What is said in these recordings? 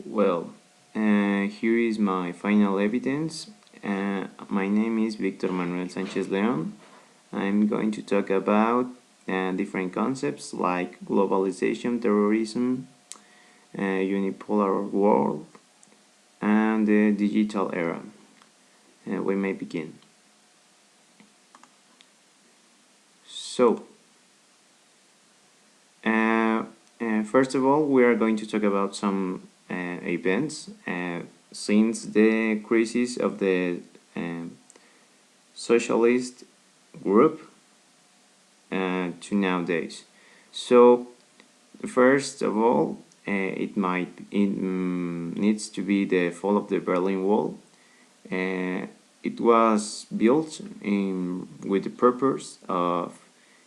Well, here is my final evidence. My name is Victor Manuel Sánchez León. I'm going to talk about different concepts like globalization, terrorism, unipolar world, and the digital era. We may begin. So, first of all, we are going to talk about some events since the crisis of the socialist group to nowadays. So, first of all, it needs to be the fall of the Berlin Wall. It was built with the purpose of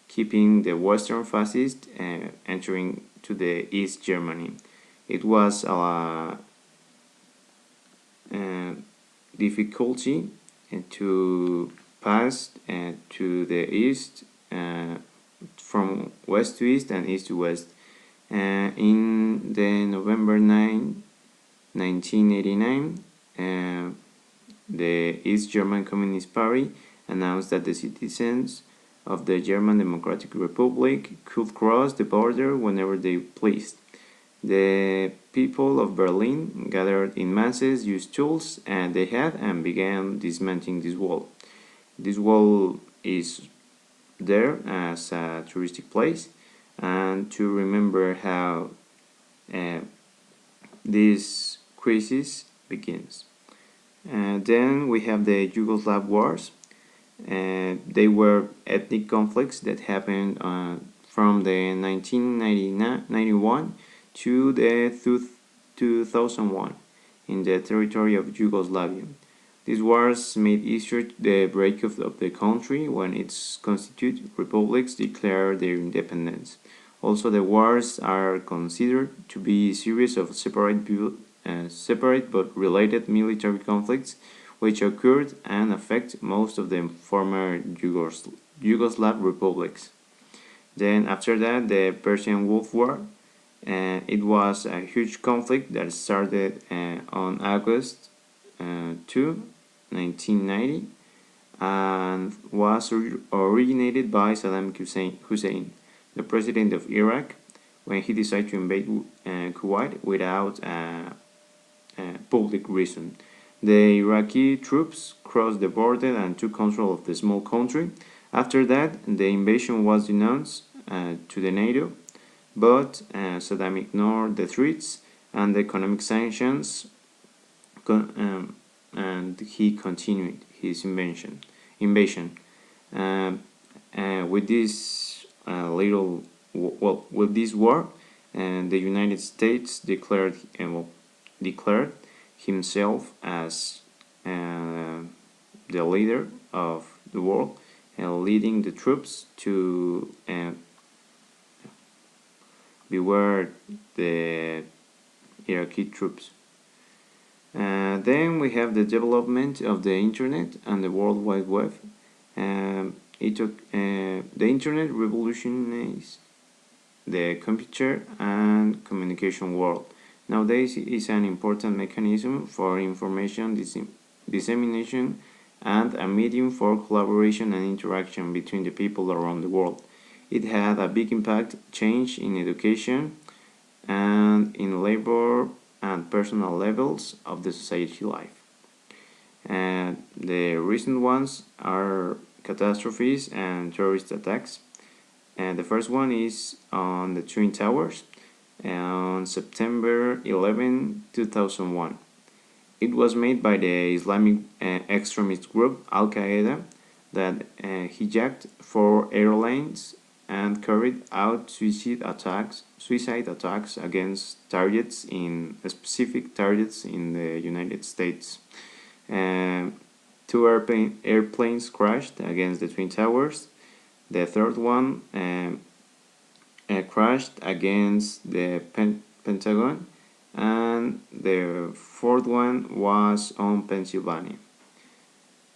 keeping the Western fascists entering to the East Germany. It was a difficulty to pass to the east from west to east and east to west. In the November 9, 1989, the East German Communist Party announced that the citizens of the German Democratic Republic could cross the border whenever they pleased. The people of Berlin gathered in masses, used tools they had, and began dismantling this wall. This wall is there as a touristic place and to remember how this crisis begins. Then we have the Yugoslav Wars. They were ethnic conflicts that happened from the 1991 to the 2001 in the territory of Yugoslavia. These wars made easier the breakup of the country when its constituted republics declared their independence. Also, the wars are considered to be a series of separate but related military conflicts which occurred and affect most of the former Yugoslav republics. Then after that, the Persian Gulf War. It was a huge conflict that started on August 2, 1990 and was originated by Saddam Hussein, the president of Iraq, when he decided to invade Kuwait without public reason. The Iraqi troops crossed the border and took control of the small country. After that, the invasion was denounced to the NATO, but Saddam ignored the threats and the economic sanctions, and he continued his invasion. With this with this war, the United States declared himself as the leader of the world, leading the troops to beware the Iraqi troops. Then we have the development of the internet and the World Wide Web. The internet revolutionized the computer and communication world. Nowadays, it is an important mechanism for information dissemination and a medium for collaboration and interaction between the people around the world. It had a big impact change in education and in labor and personal levels of the society life. And the recent ones are catastrophes and terrorist attacks. And the first one is on the Twin Towers on September 11, 2001. It was made by the Islamic extremist group Al Qaeda that hijacked 4 airlines and carried out suicide attacks against specific targets in the United States. 2 airplanes crashed against the Twin Towers. The third one crashed against the Pentagon, and the fourth one was on Pennsylvania.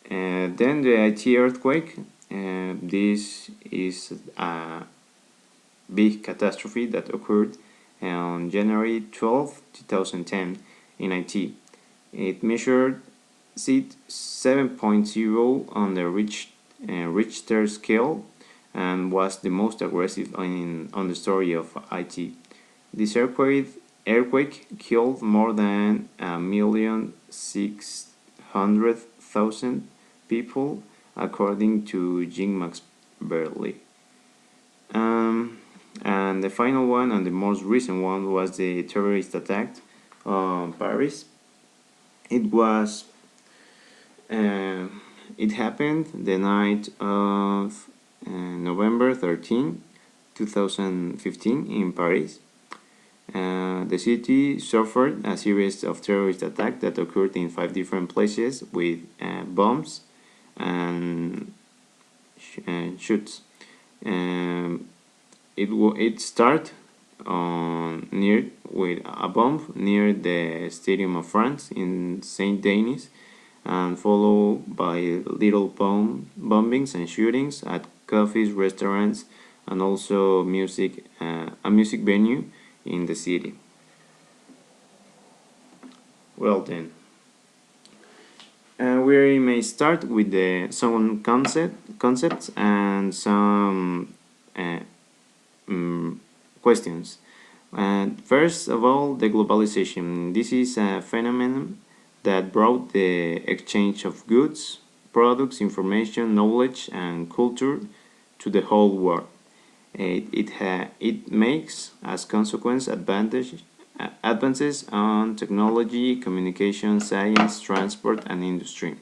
Then the IT earthquake. This is a big catastrophe that occurred on January 12, 2010 in IT. It measured seat 7.0 on the Richter scale and was the most aggressive on the story of IT. This earthquake killed more than 1,600,000 people, according to Jean Max Berley. And the final one and the most recent one was the terrorist attack on Paris. It was it happened the night of November 13, 2015 in Paris. The city suffered a series of terrorist attacks that occurred in 5 different places with bombs and shoots. It started near with a bomb near the Stadium of France in Saint Denis, and followed by little bombings and shootings at cafes, restaurants, and also a music venue in the city. Well then, we may start with some concepts and some questions. First of all, the globalization. This is a phenomenon that brought the exchange of goods, products, information, knowledge, and culture to the whole world. It makes, as consequence, advances on technology, communication, science, transport, and industry.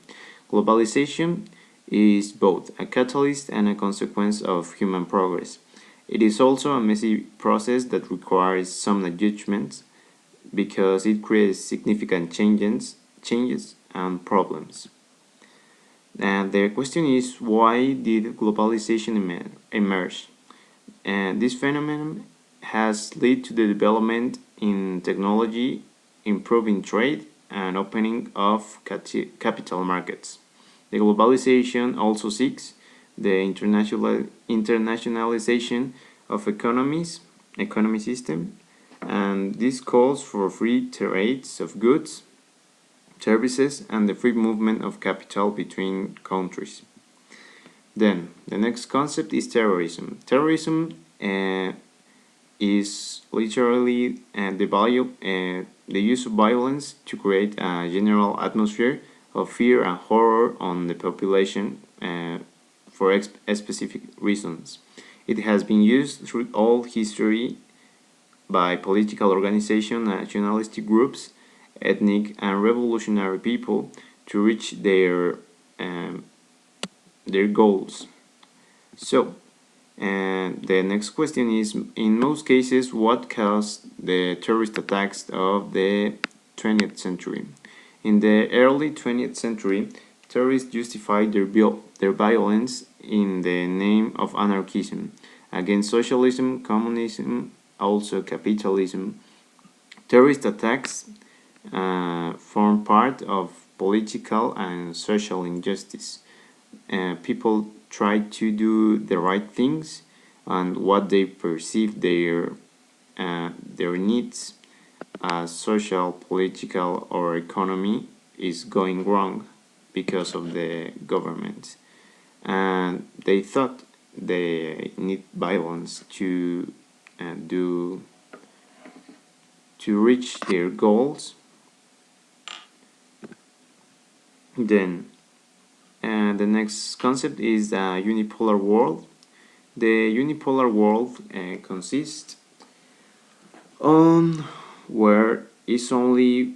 Globalization is both a catalyst and a consequence of human progress. It is also a messy process that requires some adjustments because it creates significant changes and problems. And the question is, why did globalization emerge? And this phenomenon has led to the development in technology, improving trade, and opening of capital markets. The globalization also seeks the internationalization of economy system, and this calls for free trades of goods, services, and the free movement of capital between countries. Then, the next concept is terrorism. Terrorism is literally the use of violence to create a general atmosphere of fear and horror on the population for specific reasons. It has been used through all history by political organizations, nationalistic groups, ethnic and revolutionary people to reach their goals. So, the next question is, in most cases, what caused the terrorist attacks of the 20th century? In the early 20th century, terrorists justified their violence in the name of anarchism against socialism, communism, also capitalism. Terrorist attacks form part of political and social injustice. People try to do the right things, and what they perceive their needs as social, political, or economy is going wrong because of the government, and they thought they need violence to reach their goals. Then the next concept is the unipolar world. The unipolar world consists on where is only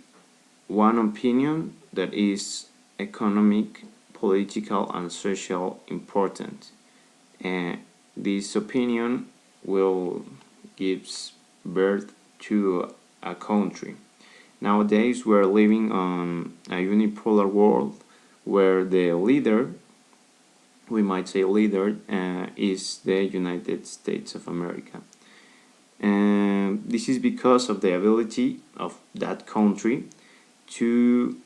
one opinion that is economic, political, and social important. This opinion will gives birth to a country. Nowadays, we're living on a unipolar world where the leader, we might say leader, is the United States of America. And this is because of the ability of that country to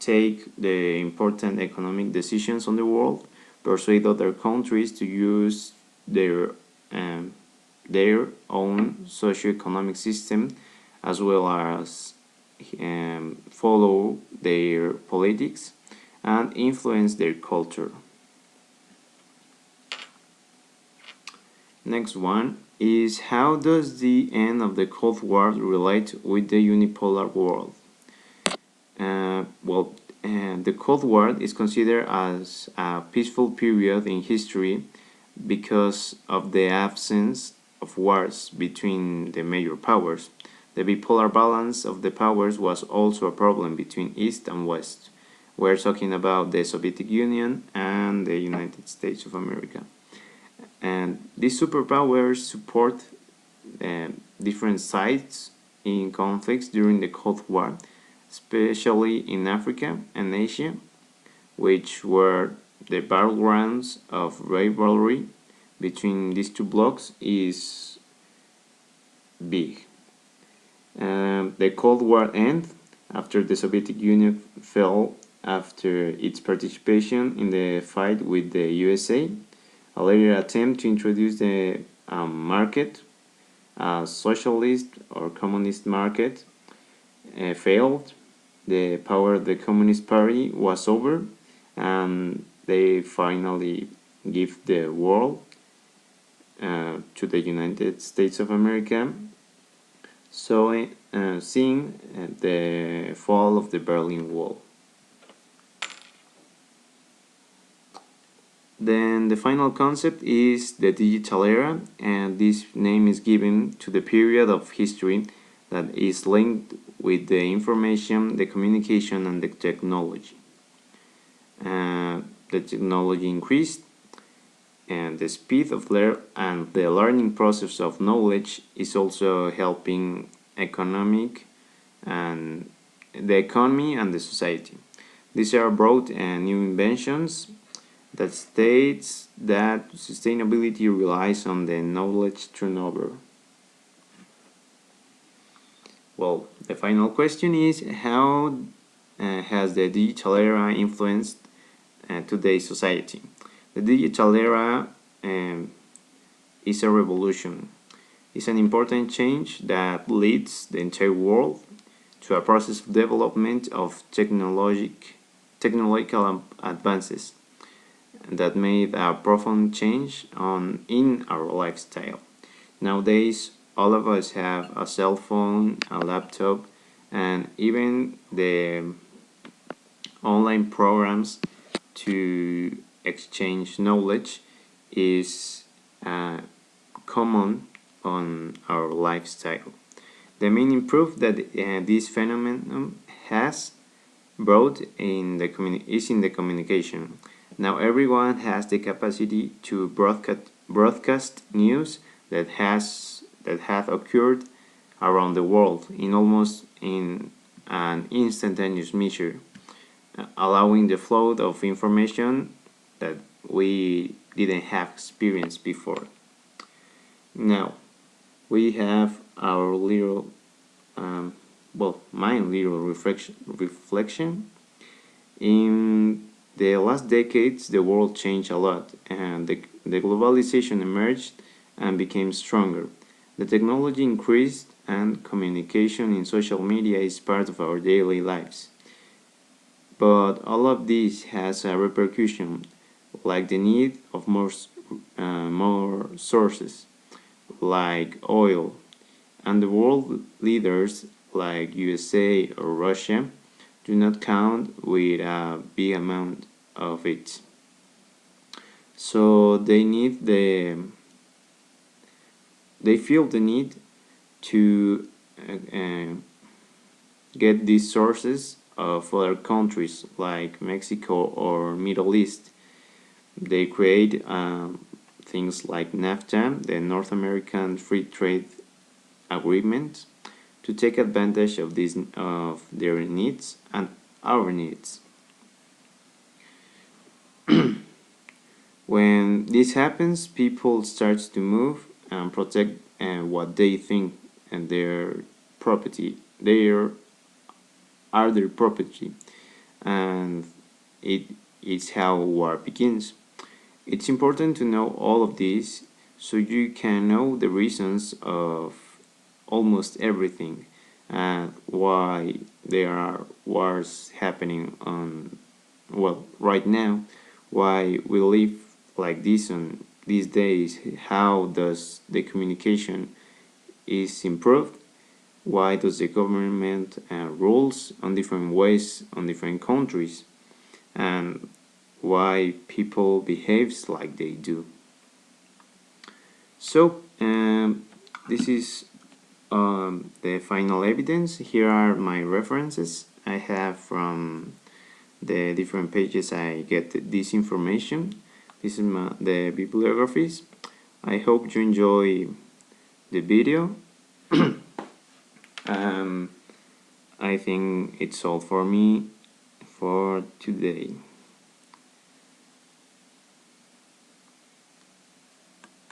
take the important economic decisions on the world, persuade other countries to use their their own socioeconomic system as well as follow their politics and influence their culture. Next one is, how does the end of the Cold War relate with the unipolar world? The Cold War is considered as a peaceful period in history because of the absence of wars between the major powers. The bipolar balance of the powers was also a problem between East and West. We're talking about the Soviet Union and the United States of America. And these superpowers support different sides in conflicts during the Cold War, especially in Africa and Asia, which were the battlegrounds of rivalry between these two blocs is big. The Cold War ended after the Soviet Union fell after its participation in the fight with the USA. A later attempt to introduce the market, a socialist or communist market, failed. The power of the Communist Party was over, and they finally give the world to the United States of America, so seeing the fall of the Berlin Wall. Then the final concept is the digital era, and this name is given to the period of history that is linked with the information, the communication, and the technology. The technology increased, and the speed of and the learning process of knowledge is also helping the economy and the society. These are brought new inventions that states that sustainability relies on the knowledge turnover. Well, the final question is, how has the digital era influenced today's society? The digital era is a revolution. It's an important change that leads the entire world to a process of development of technological advances that made a profound change in our lifestyle. Nowadays, all of us have a cell phone, a laptop, and even the online programs to exchange knowledge is common on our lifestyle. The main proof that this phenomenon has brought is in the communication. Now everyone has the capacity to broadcast news that have occurred around the world in almost in an instantaneous measure, allowing the flow of information that we didn't have experienced before. Now we have our little my little reflection. In the last decades, the world changed a lot, and the globalization emerged and became stronger. The technology increased, and communication in social media is part of our daily lives. But all of this has a repercussion, like the need of more sources, like oil, and the world leaders like USA or Russia do not count with a big amount of it. So they feel the need to get these sources of other countries like Mexico or Middle East. They create things like NAFTA, the North American Free Trade Agreement, to take advantage of their needs and our needs. When this happens, people start to move and protect what they think and their property, their property, and it is how war begins. It's important to know all of this so you can know the reasons of almost everything, and why there are wars happening on, well, right now, why we live like this on these days, how does the communication is improved, why does the government rules on different ways on different countries, and why people behaves like they do. So this is the final evidence. Here are my references I have from the different pages I get this information. This is the bibliographies. I hope you enjoy the video. I think it's all for me for today.